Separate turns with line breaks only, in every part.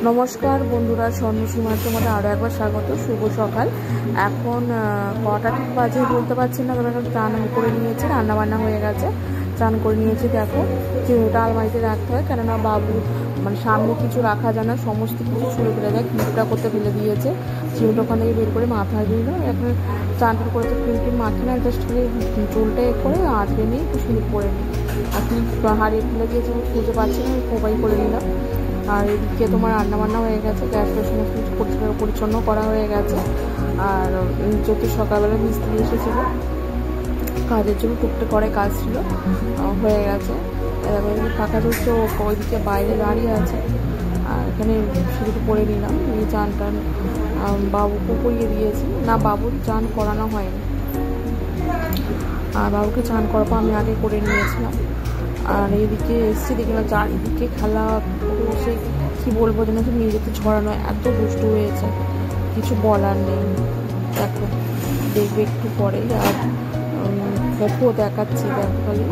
নমস্কার বন্ধুরা, স্বর্ণসীমার তোমাদের আরও একবার স্বাগত। শুভ সকাল। এখন কটা বাজে বলতে পারছি না, তবে চান করে নিয়েছি, রান্নাবান্না হয়ে গেছে, চান করে নিয়েছি। দেখো চিমটা আলমারিতে রাখতে হয়, কেননা বাবু মানে সামনে কিছু রাখা যায় না, সমস্ত কিছু ছুঁড়ে ফেলে যায়, ক্লিপটা করতে ফেলে দিয়েছে। চিমটা ওখান থেকে বের করে মাথায় দিল। এখন চানটা করেছে, ক্রিম মাখি না, জাস্ট করে চুলটা করে আঁচড়ে নিয়ে একটু সিঁড়ি করে নিই। এখন হারিয়ে ফেলে দিয়েছি, খুঁজে পাচ্ছি না, খোপাই করে নিলাম। আর এদিকে তোমার রান্নাবান্না হয়ে গেছে, গ্যাসটা সমস্ত কিছু পরিচ্ছন্ন করা হয়ে গেছে। আর যেহেতু সকালবেলা মিস্ত্রি এসেছিলো কাজের জন্য, টুকটাক করে কাজ ছিল, হয়ে গেছে। এবার ফাঁকা চলছে, ওইদিকে বাইরে দাঁড়িয়ে আছে। আর এখানে সিঁড়িতে পরে নিলাম, এই চান টান বাবুকে করিয়ে দিয়েছি। না, বাবুর চান করানো হয়নি, আর বাবুকে চান করাবো আমি আগে করে নিয়েছিলাম। আর এইদিকে এসছি, দেখলাম চারিদিকে খেলা, সে কী বলবো যেন, নিয়ে যেতে ছড়ানো, এত দুষ্টু হয়েছে, কিছু বলার নেই। দেখো দেখবে একটু পরেই। আর দেখো দেখাচ্ছি, দেখো খালি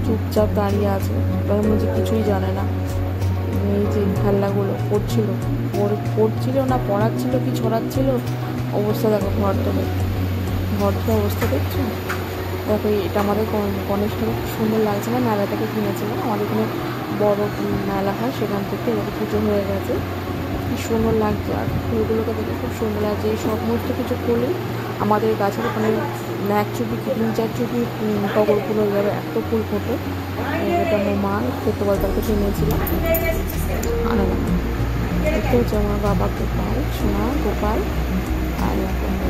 চুপচাপ দাঁড়িয়ে আছে, তার মধ্যে কিছুই জানে না। এই যে খেলাগুলো পড়ছিল না পড়াচ্ছিল, কি ছড়াচ্ছিল, অবস্থা দেখো, ঘরটা অবস্থা দেখছো। দেখো এটা আমাদের গণেশ ঠাকুর খুব সুন্দর লাগছে না, মেলা থেকে কিনেছিলাম, আমাদের এখানে বড় মেলা হয়, সেখান থেকে এবার পুজো হয়ে গেছে, কি সুন্দর লাগছে। আর ফুলগুলোকে দেখে খুব সুন্দর লাগছে। এই সমস্ত কিছু ফুলই আমাদের গাছের ওখানে 1 চুপি কি 2-4 চুপি টগর ফুল হয়ে যাবে, এত ফুল ফোটে। এটা আমার মা খেতে বলতে কিনেছিলাম। আলাদা দেখতে হচ্ছে আমার বাবা গোপাল, সোনা গোপাল। আর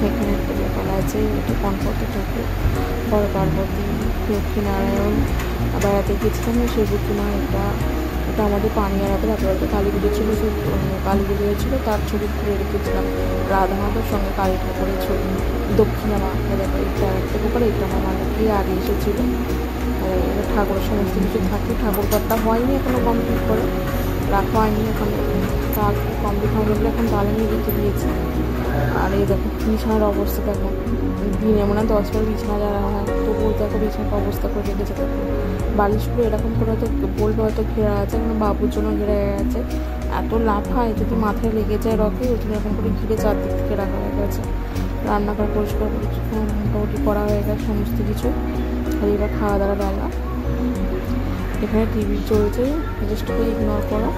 এখানে একটা গোপাল আছে, এটা কনকটে ঠাকুর, বড় পার্বতী, লক্ষ্মীনারায়ণ। বেড়াতে গিয়েছিলাম সেই বুকিমা, এটা আমাদের পানিয়ারাতে রাতে কালী পুজো ছিল, সেই কালী পুজো হয়েছিল, তার ছবি তুলে রেখেছিলাম, রাধা মাতার সঙ্গে কালী ঠাকুরের ছবি। দক্ষিণা মা দেখো, এটা একটা গোপাল, এটা আমার মানুষই আগে এসেছিলো। এবার ঠাকুরের সমস্ত কিছু থাকে, ঠাকুর ঘরটা হয়নি এখনো কমপ্লিট করে, রাখা হয়নি ওখানে, তার কমপ্লিট হয়নি বলে এখন দালানি রেখে দিয়েছি। আর এই দেখো বিছানার অবস্থা দেখো, দিনে মনে হয় 10 বার বিছানা যারা হয়, তবুও দেখো বিছানার অবস্থা করে রেখেছে। দেখো বালিশগুলো এরকম করে হয়তো বলবে হয়তো ঘেরা আছে, কারণ বাবুর জন্য ঘেরা হয়ে গেছে, এত লাফায় যদি মাথায় লেগে যায় রকে, ওই জন্য এরকম করে ঘিরে চারদিক থেকে রাখা হয়ে গেছে। রান্নাঘর পরিষ্কার মোটামুটি করা হয়ে গেছে সমস্ত কিছু। আর এবার খাওয়া দাওয়ার বেলা, এখানে টিভি চলছে, জাস্ট করে ইগনোর করো।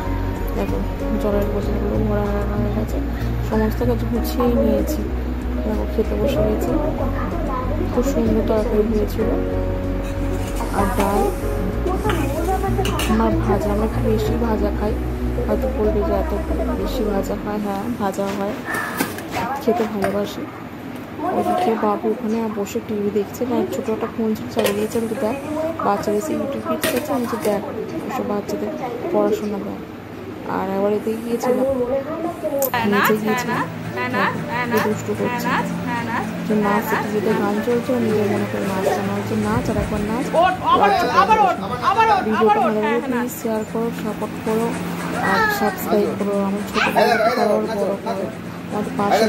দেখো জলের বোতলগুলো ভরা হয়ে গেছে, সমস্ত কিছু গুছিয়েই নিয়েছি। দেখো খেতে বসে গেছি, খুব সুন্দর তরকারি হয়েছিল। আর ডাল, আমার ভাজা, আমরা একটু বেশি ভাজা খাই, হয়তো বলবে যে এত বেশি ভাজা হয়, হ্যাঁ ভাজা হয়, খেতে ভালোবাসি। ওদিকে বাবু ওখানে বসে টিভি দেখছে, না ছোটো একটা ফোন চালিয়ে দিয়েছে, আমি তো দেখ বাচ্চারা এসে ইউটিউব দেখছে, আমি তো দেখ ওসব বাচ্চাদের পড়াশোনা দেয়। আর এবার এতে গিয়েছিলাম, নিচে গিয়েছিলাম, দুষ্টু করছে, যে নাচ টিভিতে গান চলছে, নিজের মনে করে নাচটা হচ্ছে নাচ, আর একবার নাচ। ভিডিওটা ভালো লাগে প্লিজ শেয়ার করো, সাপোর্ট করো, আর সাবস্ক্রাইব করো, আমার ছোটো বড় করো, আমাদের পাশে